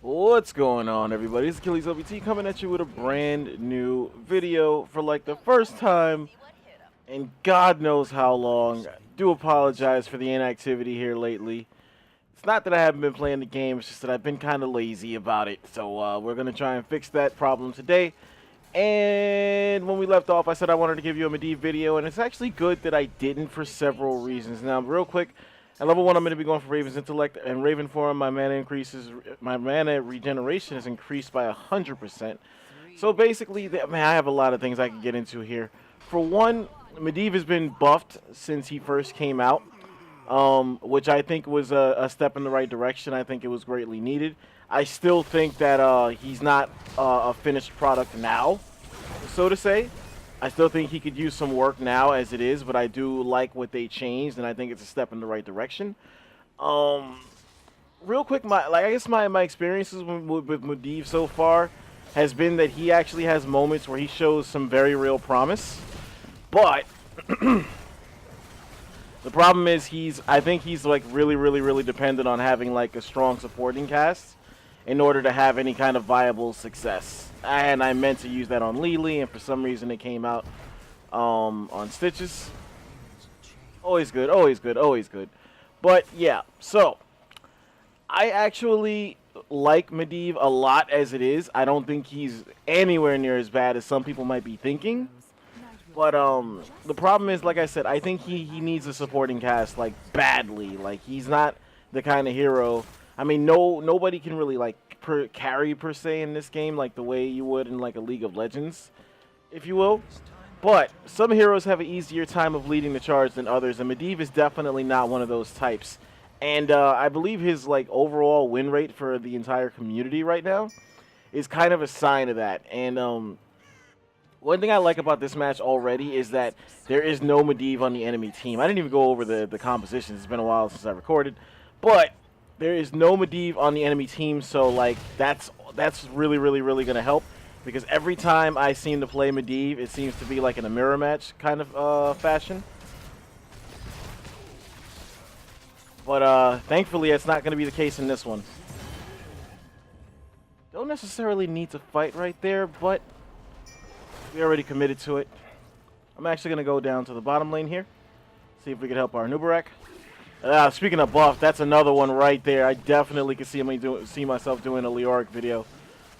What's going on, everybody? It's Achilles LBT coming at you with a brand new video for like the first time in God knows how long. I do apologize for the inactivity here lately. It's not that I haven't been playing the game, it's just that I've been kind of lazy about it. So we're going to try and fix that problem today. And when we left off, I said I wanted to give you a Medivh video, and it's actually good that I didn't for several reasons. Now, real quick, at level 1, I'm going to be going for Raven's Intellect and Raven Form. My mana regeneration is increased by 100%. So basically, I have a lot of things I can get into here. For one, Medivh has been buffed since he first came out, which I think was a step in the right direction. I think it was greatly needed. I still think that he's not a finished product now, so to say. I still think he could use some work now as it is, but I do like what they changed, and I think it's a step in the right direction. Real quick, I guess my experiences with Medivh so far has been that he actually has moments where he shows some very real promise, but the problem is I think he's like really dependent on having like a strong supporting cast in order to have any kind of viable success. And I meant to use that on Lily, and for some reason it came out on Stitches. Always good, always good, always good. But yeah, so I actually like Medivh a lot as it is. I don't think he's anywhere near as bad as some people might be thinking. But the problem is, like I said, I think he needs a supporting cast like badly. Like, he's not the kind of hero. I mean, nobody can really like carry per se in this game like the way you would in like a League of Legends, if you will. But some heroes have an easier time of leading the charge than others, and Medivh is definitely not one of those types. And I believe his like overall win rate for the entire community right now is kind of a sign of that. And one thing I like about this match already is that there is no Medivh on the enemy team. I didn't even go over the compositions. It's been a while since I recorded, but there is no Medivh on the enemy team, so like that's really going to help, because every time I seem to play Medivh, it seems to be like in a mirror match kind of fashion. But thankfully, it's not going to be the case in this one. Don't necessarily need to fight right there, but we already committed to it. I'm actually going to go down to the bottom lane here, see if we can help our Nubarak. Speaking of buff, that's another one right there. I definitely could see myself doing a Leoric video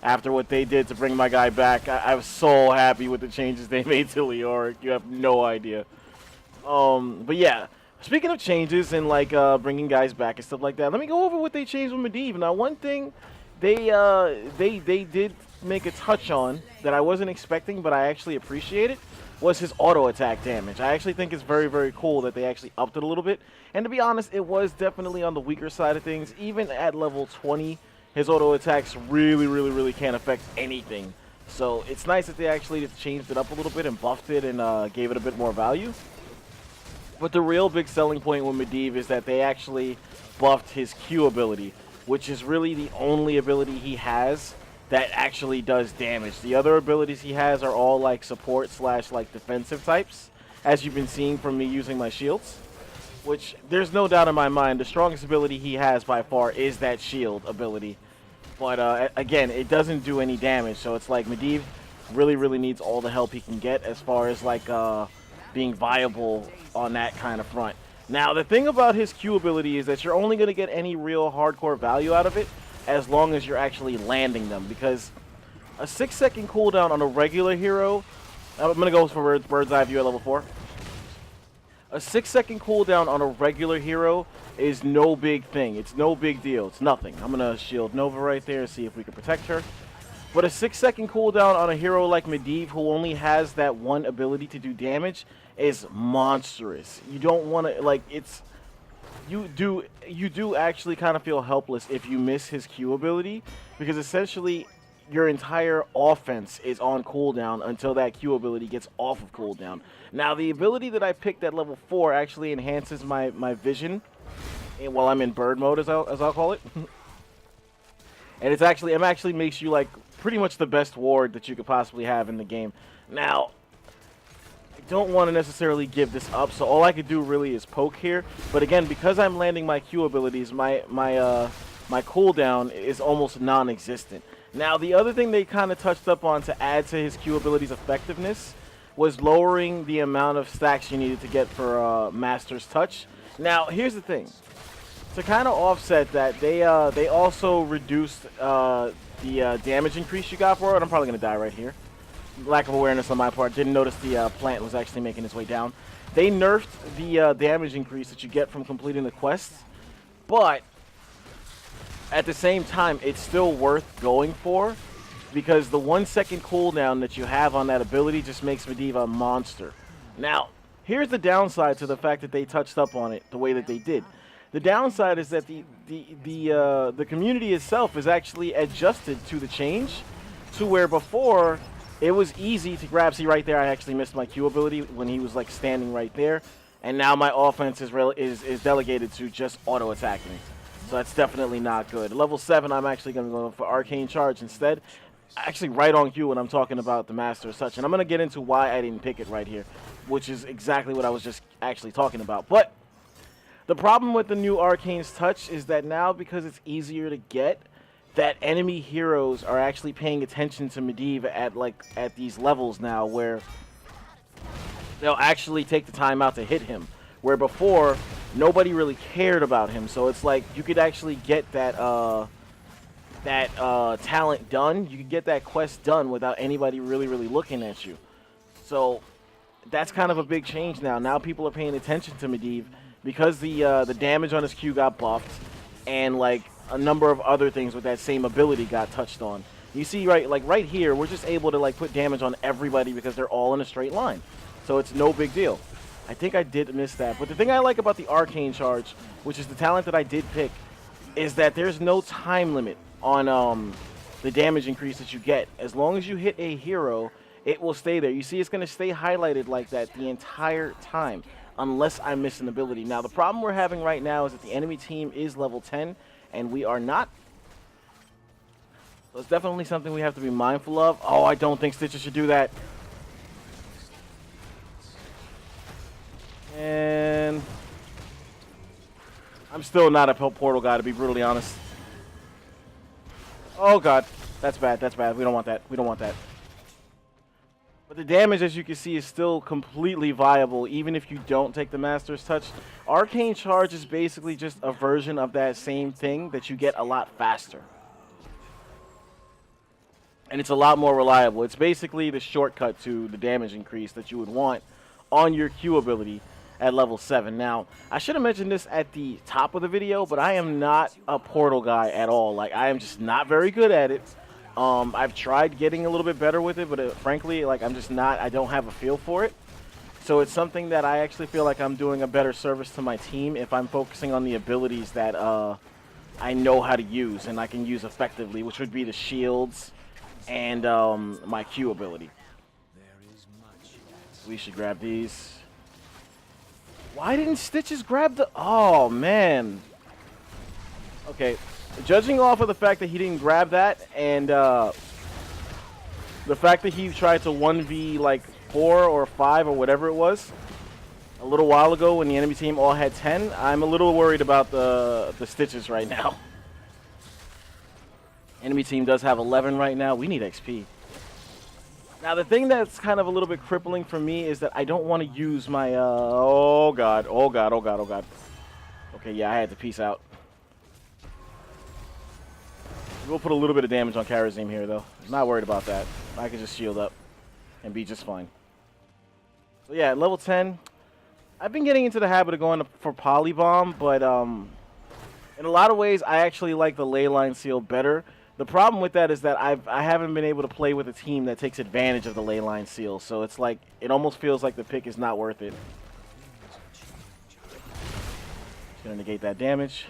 after what they did to bring my guy back. I was so happy with the changes they made to Leoric. You have no idea. But yeah, speaking of changes and like bringing guys back and stuff like that, let me go over what they changed with Medivh. Now, one thing they did make a touch on that I wasn't expecting, but I actually appreciate it, was his auto attack damage. I actually think it's very cool that they actually upped it a little bit. And to be honest, it was definitely on the weaker side of things. Even at level 20, his auto attacks really can't affect anything. So it's nice that they actually just changed it up a little bit and buffed it and gave it a bit more value. But the real big selling point with Medivh is that they actually buffed his Q ability, which is really the only ability he has that actually does damage. The other abilities he has are all like support / like defensive types, as you've been seeing from me using my shields, which there's no doubt in my mind the strongest ability he has by far is that shield ability. But again, it doesn't do any damage, so it's like Medivh really needs all the help he can get as far as like being viable on that kind of front. Now, the thing about his Q ability is that you're only going to get any real hardcore value out of it as long as you're actually landing them, because a 6-second cooldown on a regular hero, I'm going to go for bird's eye view at level 4. A 6-second cooldown on a regular hero is no big thing. It's no big deal. It's nothing. I'm going to shield Nova right there, see if we can protect her. But a 6-second cooldown on a hero like Medivh, who only has that one ability to do damage, is monstrous. You don't want to, like, it's... You do actually kind of feel helpless if you miss his Q ability, because essentially your entire offense is on cooldown until that Q ability gets off of cooldown. Now, the ability that I picked at level 4 actually enhances my vision while I'm in bird mode, as I'll call it. And it actually makes you like pretty much the best ward that you could possibly have in the game. Now, don't want to necessarily give this up, so all I could do really is poke here. But again, because I'm landing my Q abilities, my my cooldown is almost non-existent. Now, the other thing they kind of touched up on to add to his Q ability's effectiveness was lowering the amount of stacks you needed to get for Master's Touch. Now, here's the thing. To kind of offset that, they also reduced the damage increase you got for it. I'm probably going to die right here. Lack of awareness on my part. Didn't notice the plant was actually making its way down. They nerfed the damage increase that you get from completing the quests, but at the same time, it's still worth going for because the 1 second cooldown that you have on that ability just makes Medivh a monster. Now, here's the downside to the fact that they touched up on it the way that they did. The downside is that the community itself is actually adjusted to the change, to where before it was easy to grab. See right there, I actually missed my Q ability when he was like standing right there, and now my offense is delegated to just auto attacking. So that's definitely not good. Level 7, I'm actually going to go for Arcane Charge instead. Actually right on cue when I'm talking about the Master of Such, and I'm going to get into why I didn't pick it right here, which is exactly what I was just actually talking about. But the problem with the new Arcane's Touch is that now, because it's easier to get, that enemy heroes are actually paying attention to Medivh at these levels now, where they'll actually take the time out to hit him. Where before, nobody really cared about him. So it's like you could actually get that talent done. You could get that quest done without anybody really looking at you. So that's kind of a big change now. Now people are paying attention to Medivh because the damage on his Q got buffed, and like a number of other things with that same ability got touched on. You see, right here, we're just able to like put damage on everybody because they're all in a straight line. So it's no big deal. I think I did miss that. But the thing I like about the Arcane Charge, which is the talent that I did pick, is that there's no time limit on the damage increase that you get. As long as you hit a hero, it will stay there. You see, it's going to stay highlighted like that the entire time, unless I miss an ability. Now, the problem we're having right now is that the enemy team is level 10, and we are not. So it's definitely something we have to be mindful of. Oh, I don't think Stitches should do that. And I'm still not a portal guy, to be brutally honest. Oh god, that's bad, that's bad. We don't want that, we don't want that. But the damage, as you can see, is still completely viable, even if you don't take the Master's Touch. Arcane Charge is basically just a version of that same thing that you get a lot faster. And it's a lot more reliable. It's basically the shortcut to the damage increase that you would want on your Q ability at level 7. Now, I should have mentioned this at the top of the video, but I am not a portal guy at all. Like, I am just not very good at it. I've tried getting a little bit better with it, but frankly, like, I'm just not, I don't have a feel for it. So it's something that I actually feel like I'm doing a better service to my team if I'm focusing on the abilities that I know how to use and I can use effectively, which would be the shields and my Q ability. We should grab these. Why didn't Stitches grab the... Oh, man. Okay. Judging off of the fact that he didn't grab that and the fact that he tried to 1v like 4 or 5 or whatever it was a little while ago when the enemy team all had 10, I'm a little worried about the Stitches right now. Enemy team does have 11 right now. We need XP. Now, the thing that's kind of a little bit crippling for me is that I don't want to use my, oh god, oh god, oh god, oh god. Okay, yeah, I had to peace out. We'll put a little bit of damage on Karazim here, though. I'm not worried about that. I can just shield up and be just fine. So yeah, at level 10, I've been getting into the habit of going for Polybomb, but in a lot of ways, I actually like the Leyline Seal better. The problem with that is that I haven't been able to play with a team that takes advantage of the Leyline Seal, so it's like, it almost feels like the pick is not worth it. Just gonna negate that damage.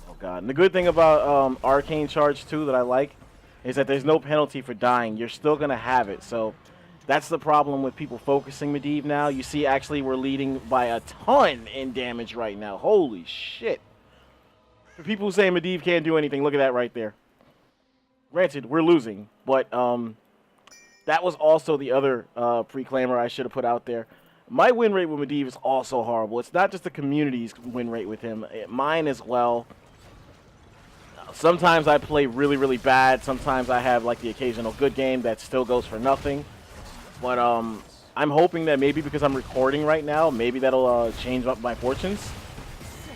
Oh god. And the good thing about Arcane Charge 2 that I like is that there's no penalty for dying. You're still gonna have it, so that's the problem with people focusing Medivh now. You see, actually, we're leading by a ton in damage right now. Holy shit. For people who say Medivh can't do anything, look at that right there. Granted, we're losing, but that was also the other preclaimer I should have put out there. My win rate with Medivh is also horrible. It's not just the community's win rate with him. Mine as well. Sometimes I play really, really bad. Sometimes I have like the occasional good game that still goes for nothing. But I'm hoping that maybe because I'm recording right now, maybe that'll change up my fortunes.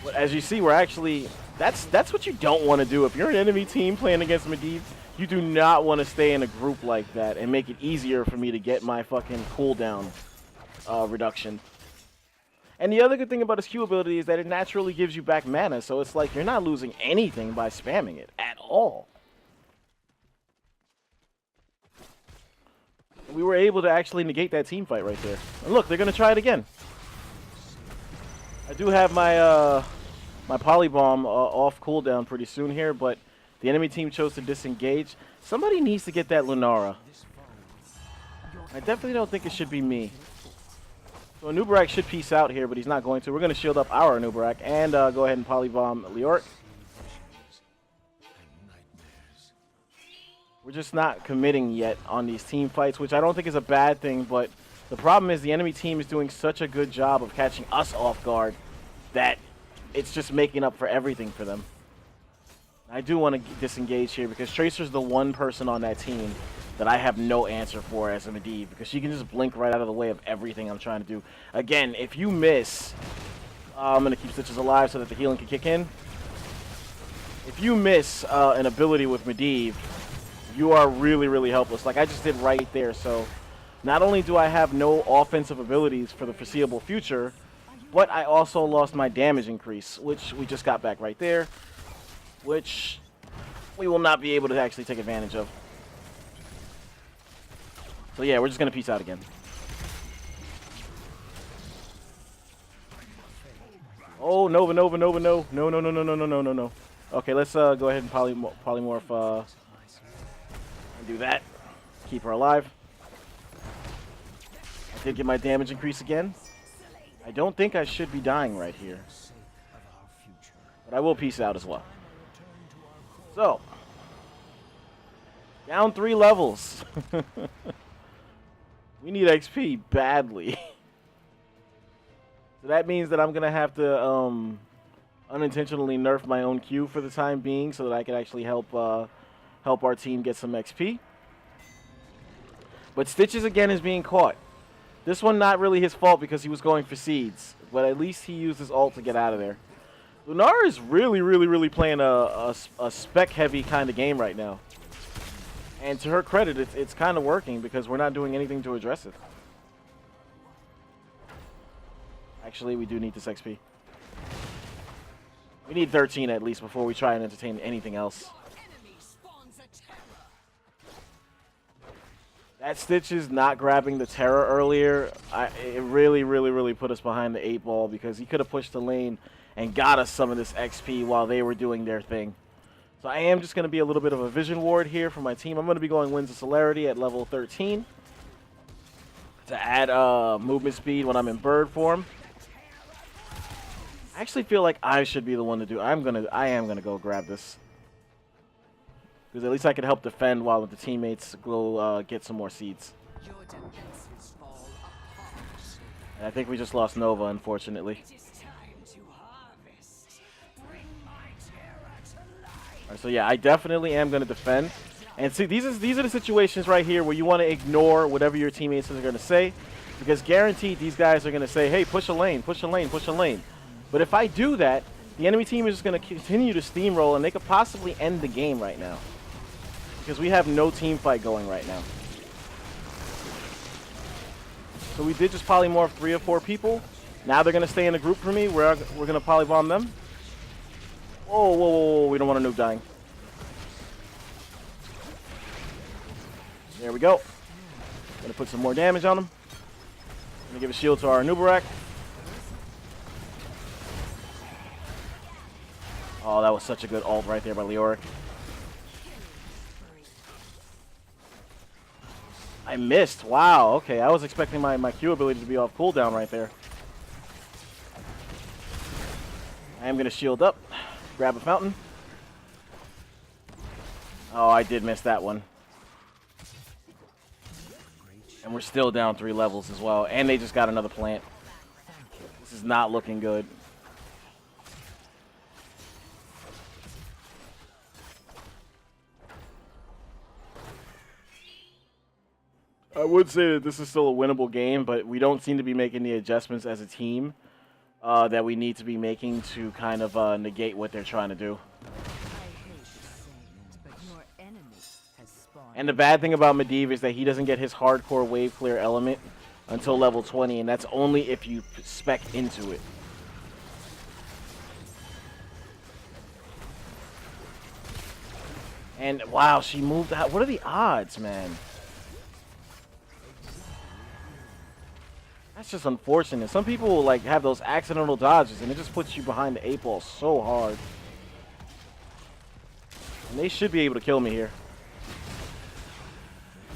But as you see, we're actually that's what you don't want to do. If you're an enemy team playing against Medivh, you do not want to stay in a group like that and make it easier for me to get my fucking cooldown reduction. And the other good thing about his Q ability is that it naturally gives you back mana, so it's like you're not losing anything by spamming it at all. We were able to actually negate that team fight right there. And look, they're going to try it again. I do have my my Polybomb off cooldown pretty soon here, but the enemy team chose to disengage. Somebody needs to get that Lunara. I definitely don't think it should be me. So Nubarak should peace out here, but he's not going to. We're going to shield up our Nubarak and go ahead and Polybomb Leoric. We're just not committing yet on these team fights, which I don't think is a bad thing, but the problem is the enemy team is doing such a good job of catching us off guard that it's just making up for everything for them. I do want to disengage here because Tracer's the one person on that team that I have no answer for as a Medivh, because she can just blink right out of the way of everything I'm trying to do. Again, if you miss, I'm going to keep Stitches alive so that the healing can kick in. If you miss an ability with Medivh, you are really, really helpless. Like I just did right there. So not only do I have no offensive abilities for the foreseeable future, but I also lost my damage increase, which we just got back right there, which we will not be able to actually take advantage of. So yeah, we're just going to peace out again. Oh, Nova, Nova, Nova, no. No, no, no, no, no, no, no, no, no. Okay, let's go ahead and polymorph and do that. Keep her alive. I did get my damage increase again. I don't think I should be dying right here. But I will peace out as well. So, down 3 levels. We need XP badly. So that means that I'm going to have to unintentionally nerf my own Q for the time being so that I can actually help our team get some XP. But Stitches again is being caught. This one not really his fault because he was going for seeds. But at least he used his ult to get out of there. Lunara is really, really, really playing a spec-heavy kind of game right now. And to her credit, it's kind of working because we're not doing anything to address it. Actually, we do need this XP. We need 13 at least before we try and entertain anything else. That Stitches not grabbing the Terror earlier, it really, really, really put us behind the 8 ball because he could have pushed the lane and got us some of this XP while they were doing their thing. So I am just going to be a little bit of a vision ward here for my team. I'm going to be going Winds of Celerity at level 13 to add movement speed when I'm in bird form. I actually feel like I should be the one to do. I am gonna go grab this because at least I can help defend while the teammates go get some more seeds. And I think we just lost Nova, unfortunately. Alright, so yeah, I definitely am going to defend. And see, these are the situations right here where you want to ignore whatever your teammates are going to say, because guaranteed these guys are going to say, hey, push a lane, push a lane, push a lane. But if I do that, the enemy team is just going to continue to steamroll, and they could possibly end the game right now. Because we have no team fight going right now. So we did just polymorph 3 or 4 people. Now they're going to stay in a group for me. We're going to polybomb them. Whoa, whoa, whoa, whoa, we don't want a noob dying. There we go. Gonna put some more damage on him. Gonna give a shield to our Nubarak. Oh, that was such a good ult right there by Leoric. I missed. Wow, okay. I was expecting my Q ability to be off cooldown right there. I am gonna shield up. Grab a fountain. Oh, I did miss that one. And we're still down 3 levels as well. And they just got another plant. This is not looking good. I would say that this is still a winnable game, but we don't seem to be making the adjustments as a team that we need to be making to kind of negate what they're trying to do. And the bad thing about Medivh is that he doesn't get his hardcore wave clear element until level 20, and that's only if you spec into it. And wow, she moved out. What are the odds, man? That's just unfortunate. Some people will like have those accidental dodges, and it just puts you behind the 8 ball so hard. And they should be able to kill me here,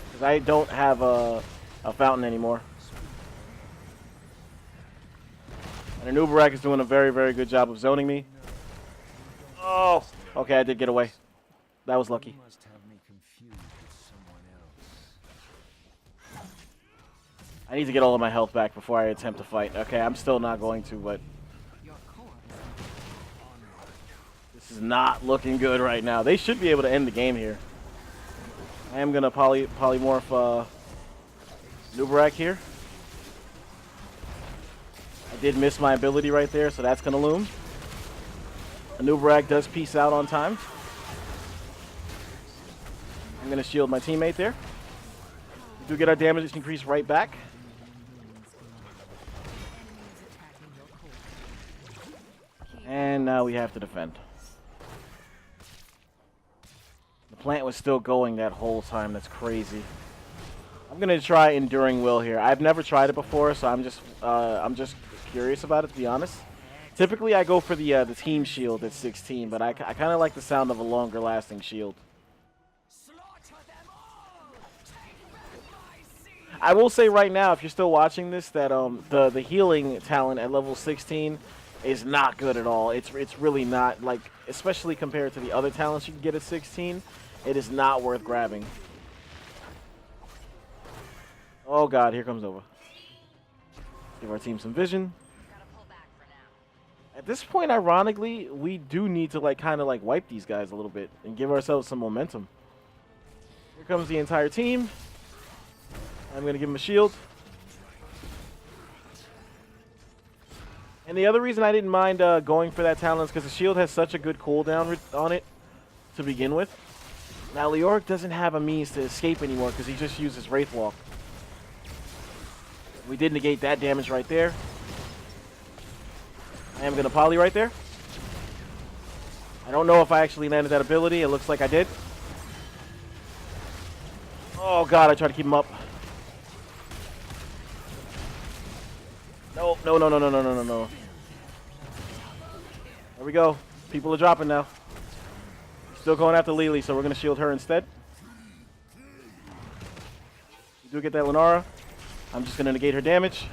because I don't have a fountain anymore. And Nubarak is doing a very, very good job of zoning me. Oh, okay, I did get away. That was lucky. I need to get all of my health back before I attempt to fight. Okay, I'm still not going to, but this is not looking good right now. They should be able to end the game here. I am going to polymorph Nubarak here. I did miss my ability right there, so that's going to loom. Nubarak does peace out on time. I'm going to shield my teammate there. We do get our damage increased right back. And now we have to defend. The plant was still going that whole time. That's crazy. I'm going to try Enduring Will here. I've never tried it before, so I'm just curious about it, to be honest. Typically, I go for the team shield at 16, but I kind of like the sound of a longer lasting shield. I will say right now, if you're still watching this, that the healing talent at level 16 is not good at all. It's really not, like, especially compared to the other talents you can get at 16, it is not worth grabbing. Oh god, here comes Nova. Give our team some vision. At this point, ironically, we do need to kind of wipe these guys a little bit and give ourselves some momentum. Here comes the entire team. I'm going to give him a shield. And the other reason I didn't mind going for that talent is because the shield has such a good cooldown on it to begin with. Now, Leoric doesn't have a means to escape anymore because he just uses Wraith Walk. We did negate that damage right there. I am going to poly right there. I don't know if I actually landed that ability. It looks like I did. Oh god, I tried to keep him up. No, no, no, no, no, no, no, no, no. There we go. People are dropping now. Still going after Lily, so we're going to shield her instead. We do get that Lunara. I'm just going to negate her damage.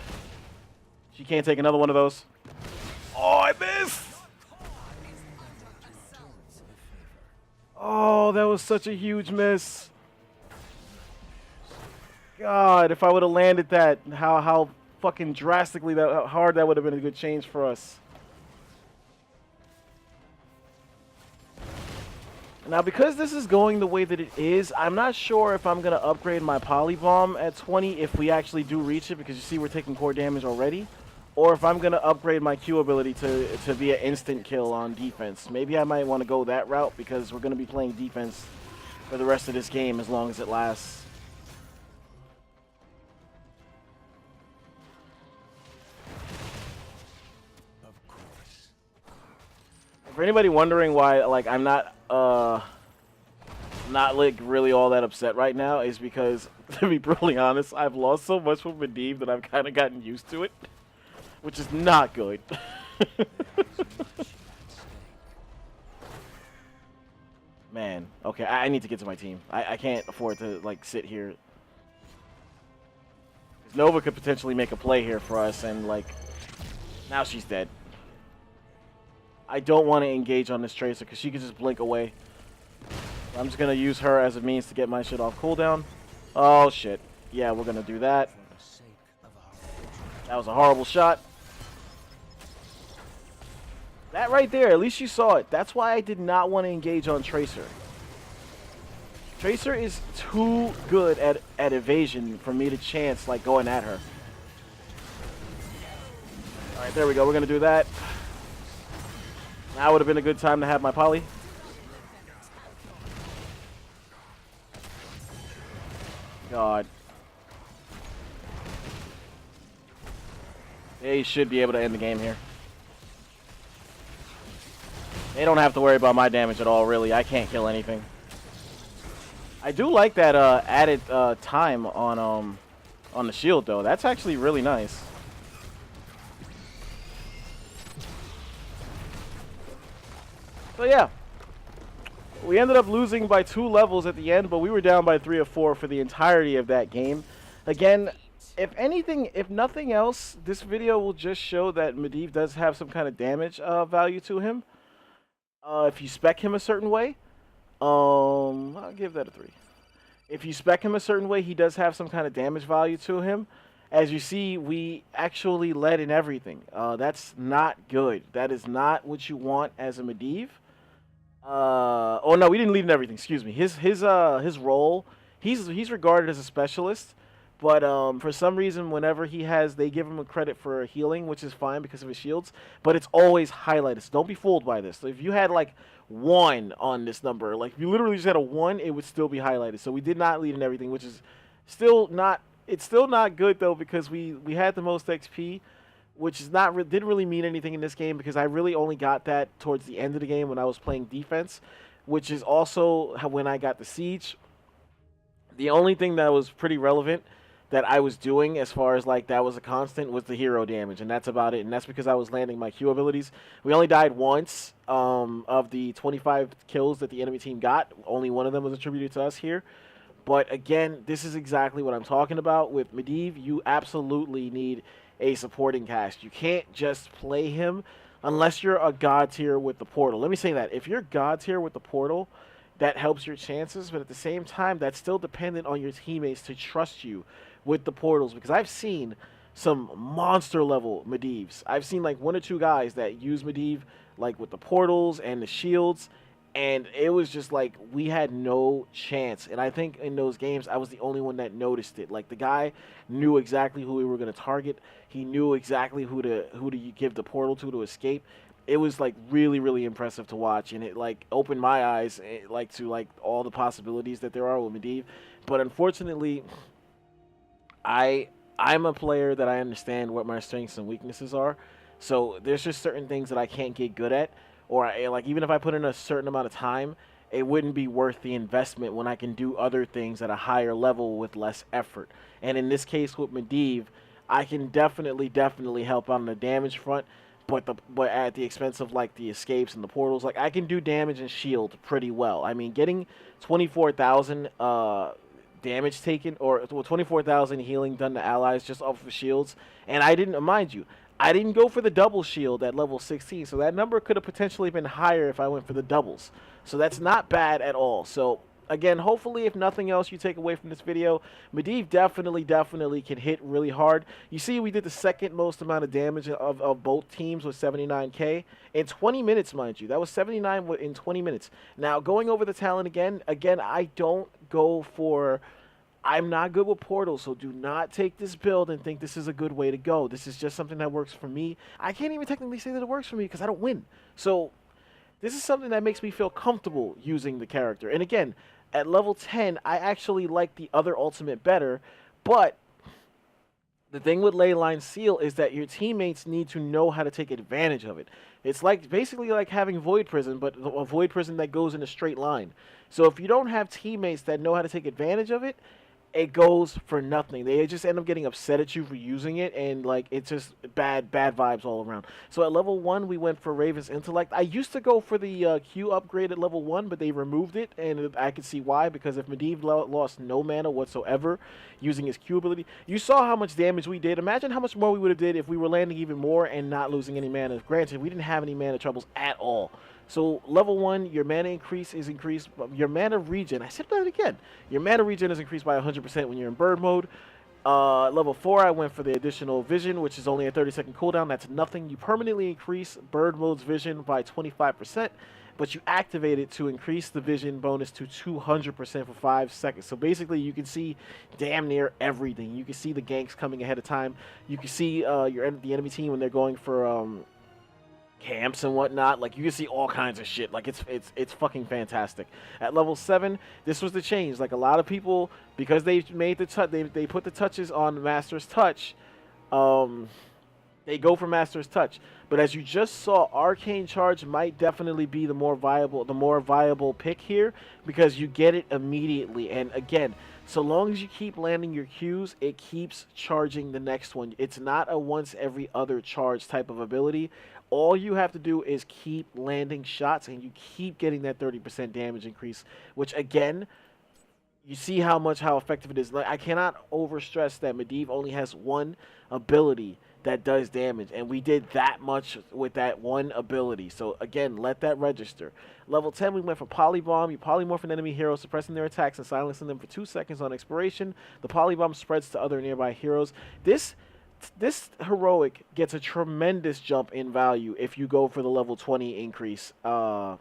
She can't take another one of those. Oh, I missed! Oh, that was such a huge miss. God, if I would have landed that, how fucking drastically hard that would have been a good change for us. Now, because this is going the way that it is, I'm not sure if I'm going to upgrade my Polybomb at 20 if we actually do reach it, because you see we're taking core damage already, or if I'm going to upgrade my Q ability to be an instant kill on defense. Maybe I might want to go that route, because we're going to be playing defense for the rest of this game as long as it lasts. For anybody wondering why, I'm not really all that upset right now, is because, to be brutally honest, I've lost so much with Medivh that I've kind of gotten used to it, which is not good. Man, okay, I need to get to my team. I can't afford to sit here. Nova could potentially make a play here for us, and now she's dead. I don't want to engage on this Tracer because she can just blink away. I'm just going to use her as a means to get my shit off cooldown. Oh, shit. Yeah, we're going to do that. That was a horrible shot. That right there, at least you saw it. That's why I did not want to engage on Tracer. Tracer is too good at evasion for me to chance like going at her. All right, there we go. We're gonna do that. Now would have been a good time to have my poly. God. They should be able to end the game here. They don't have to worry about my damage at all, really. I can't kill anything. I do like that added time on the shield, though. That's actually really nice. So yeah, we ended up losing by 2 levels at the end, but we were down by 3 or 4 for the entirety of that game. Again, if anything, if nothing else, this video will just show that Medivh does have some kind of damage value to him. If you spec him a certain way, I'll give that a 3. If you spec him a certain way, he does have some kind of damage value to him. As you see, we actually led in everything. That's not good. That is not what you want as a Medivh. Oh no, we didn't lead in everything. Excuse me. His role, he's regarded as a specialist, but for some reason, whenever they give him a credit for healing, which is fine because of his shields, but it's always highlighted. So don't be fooled by this. So if you had like 1 on this number, like if you literally just had a 1, it would still be highlighted. So we did not lead in everything, which is still not. It's still not good though because we had the most XP. Which is didn't really mean anything in this game because I really only got that towards the end of the game when I was playing defense, which is also when I got the siege. The only thing that was pretty relevant that I was doing as far as like that was a constant was the hero damage, and that's about it. And that's because I was landing my Q abilities. We only died once of the 25 kills that the enemy team got. Only one of them was attributed to us here. But again, this is exactly what I'm talking about with Medivh. You absolutely need a supporting cast. You can't just play him unless you're a god tier with the portal. Let me say that. If you're god tier with the portal, that helps your chances, but at the same time, that's still dependent on your teammates to trust you with the portals, because I've seen some monster level Medivhs. I've seen like 1 or 2 guys that use Medivh like with the portals and the shields, and it was just like we had no chance. And I think in those games, I was the only one that noticed it. Like the guy knew exactly who we were going to target. He knew exactly who to give the portal to escape. It was like really, really impressive to watch, and it like opened my eyes like to like all the possibilities that there are with Medivh. But unfortunately, I'm a player that I understand what my strengths and weaknesses are. So there's just certain things that I can't get good at. Or like even if I put in a certain amount of time, it wouldn't be worth the investment when I can do other things at a higher level with less effort. And in this case with Medivh, I can definitely help out on the damage front, but at the expense of like the escapes and the portals. Like I can do damage and shield pretty well. I mean, getting 24,000 damage taken, or 24,000 healing done to allies just off of shields, and I didn't, mind you, I didn't go for the double shield at level 16, so that number could have potentially been higher if I went for the doubles. So that's not bad at all. So again, hopefully, if nothing else you take away from this video, Medivh definitely can hit really hard. You see, we did the second most amount of damage of both teams with 79k in 20 minutes, mind you. That was 79 in 20 minutes. Now, going over the talent again, I don't go for... I'm not good with portals, so do not take this build and think this is a good way to go. This is just something that works for me. I can't even technically say that it works for me because I don't win. So this is something that makes me feel comfortable using the character. And again, at level 10, I actually like the other ultimate better, but the thing with Leyline Seal is that your teammates need to know how to take advantage of it. It's like basically like having Void Prison, but a Void Prison that goes in a straight line. So if you don't have teammates that know how to take advantage of it, it goes for nothing. They just end up getting upset at you for using it, and like it's just bad vibes all around. So at level 1, we went for Raven's Intellect. I used to go for the Q upgrade at level 1, but they removed it, and I could see why, because if Medivh lost no mana whatsoever using his Q ability, you saw how much damage we did. Imagine how much more we would have did if we were landing even more and not losing any mana. Granted, we didn't have any mana troubles at all. So level 1, your mana increase is increased. Your mana regen, I said that again. Your mana regen is increased by 100% when you're in bird mode. Level 4, I went for the additional vision, which is only a 30-second cooldown. That's nothing. You permanently increase bird mode's vision by 25%. but you activate it to increase the vision bonus to 200% for 5 seconds. So basically, you can see damn near everything. You can see the ganks coming ahead of time. You can see the enemy team when they're going for camps and whatnot. Like, you can see all kinds of shit. Like, it's fucking fantastic. At level 7, this was the change. Like, a lot of people, because they made the they put the touches on Master's Touch, they go for Master's Touch. But as you just saw, Arcane Charge might definitely be the more viable pick here, because you get it immediately. And again, so long as you keep landing your Qs, it keeps charging the next one. It's not a once every other charge type of ability. All you have to do is keep landing shots, and you keep getting that 30% damage increase, which again, you see how effective it is. Like, I cannot overstress that Medivh only has one ability that does damage, and we did that much with that one ability. So again, let that register. Level 10, we went for Polybomb. You polymorph an enemy hero, suppressing their attacks and silencing them for 2 seconds on expiration. The Polybomb spreads to other nearby heroes. This heroic gets a tremendous jump in value if you go for the level 20 increase for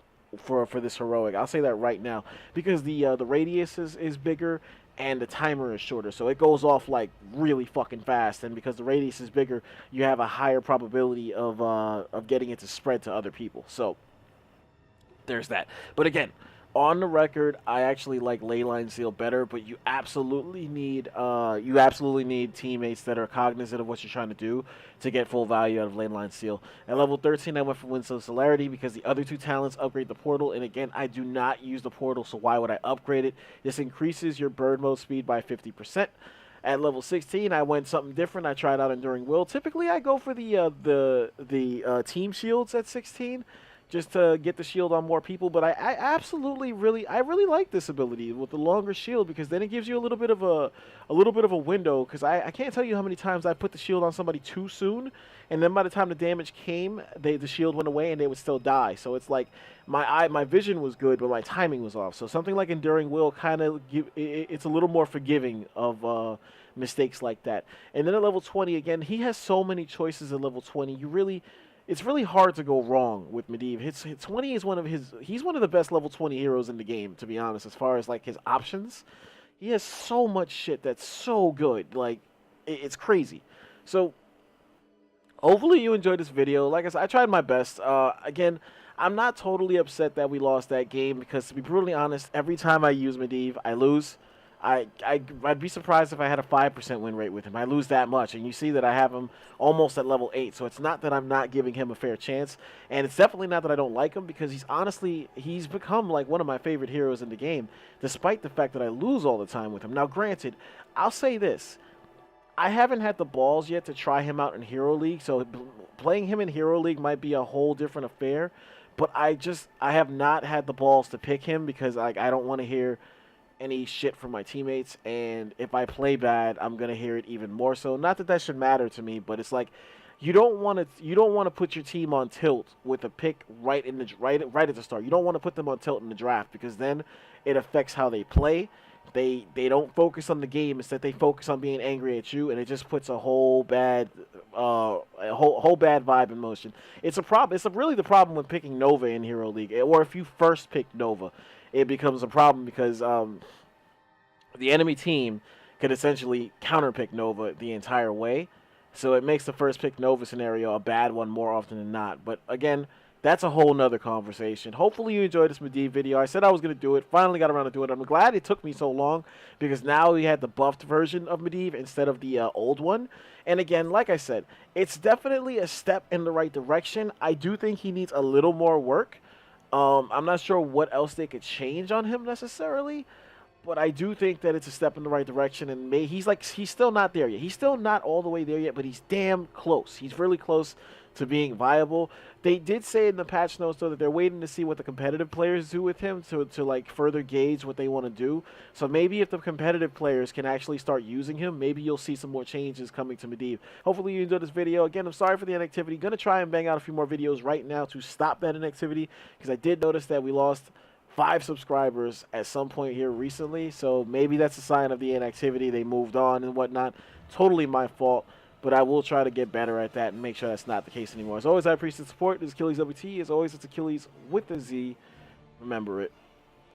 this heroic. I'll say that right now, because the radius is bigger and the timer is shorter, so it goes off like really fucking fast. And because the radius is bigger, you have a higher probability of getting it to spread to other people. So there's that. But again, on the record, I actually like Leyline Seal better, but you absolutely need teammates that are cognizant of what you're trying to do to get full value out of Leyline Seal. At level 13, I went for Winslow Celerity because the other 2 talents upgrade the portal, and again, I do not use the portal, so why would I upgrade it? This increases your bird mode speed by 50%. At level 16, I went something different. I tried out Enduring Will. Typically, I go for the team shields at 16. Just to get the shield on more people, but I really like this ability with the longer shield, because then it gives you a little bit of a window. Because I can't tell you how many times I put the shield on somebody too soon, and then by the time the damage came, the shield went away and they would still die. So it's like my vision was good, but my timing was off. So something like Enduring Will kind of it's a little more forgiving of mistakes like that. And then at level 20, again, he has so many choices at level 20. It's really hard to go wrong with Medivh. His 20 is he's one of the best level 20 heroes in the game, to be honest, as far as like his options. He has so much shit that's so good. Like, it's crazy. So hopefully you enjoyed this video. Like I said, I tried my best. Again, I'm not totally upset that we lost that game, because to be brutally honest, every time I use Medivh, I lose. I'd be surprised if I had a 5% win rate with him. I lose that much, and you see that I have him almost at level 8, so it's not that I'm not giving him a fair chance, and it's definitely not that I don't like him, because he's become like one of my favorite heroes in the game, despite the fact that I lose all the time with him. Now granted, I'll say this, I haven't had the balls yet to try him out in Hero League, so playing him in Hero League might be a whole different affair, but I have not had the balls to pick him, because like, I don't want to hear any shit from my teammates, and if I play bad, I'm gonna hear it even more so. Not that should matter to me, but it's like you don't want to put your team on tilt with a pick right at the start. You don't want to put them on tilt in the draft, because then it affects how they play. They don't focus on the game, instead they focus on being angry at you, and it just puts a whole bad vibe in motion. It's a problem. It's really the problem with picking Nova in Hero League, or if you first pick Nova, it becomes a problem, because the enemy team could essentially counterpick Nova the entire way. So it makes the first pick Nova scenario a bad one more often than not. But again, that's a whole nother conversation. Hopefully you enjoyed this Medivh video. I said I was going to do it. Finally got around to doing it. I'm glad it took me so long, because now we had the buffed version of Medivh instead of the old one. And again, like I said, it's definitely a step in the right direction. I do think he needs a little more work. I'm not sure what else they could change on him necessarily, but I do think that it's a step in the right direction, and he's still not there yet. He's still not all the way there yet, but he's damn close. He's really close to being viable. They did say in the patch notes, though, that they're waiting to see what the competitive players do with him to like further gauge what they want to do. So maybe if the competitive players can actually start using him, maybe you'll see some more changes coming to Medivh. Hopefully you enjoyed this video. Again, I'm sorry for the inactivity. Gonna try and bang out a few more videos right now to stop that inactivity, because I did notice that we lost 5 subscribers at some point here recently, so maybe that's a sign of the inactivity. They moved on and whatnot. Totally my fault. but I will try to get better at that and make sure that's not the case anymore. As always, I appreciate the support. This is Achilles WT. As always, it's Achilles with a Z. Remember it.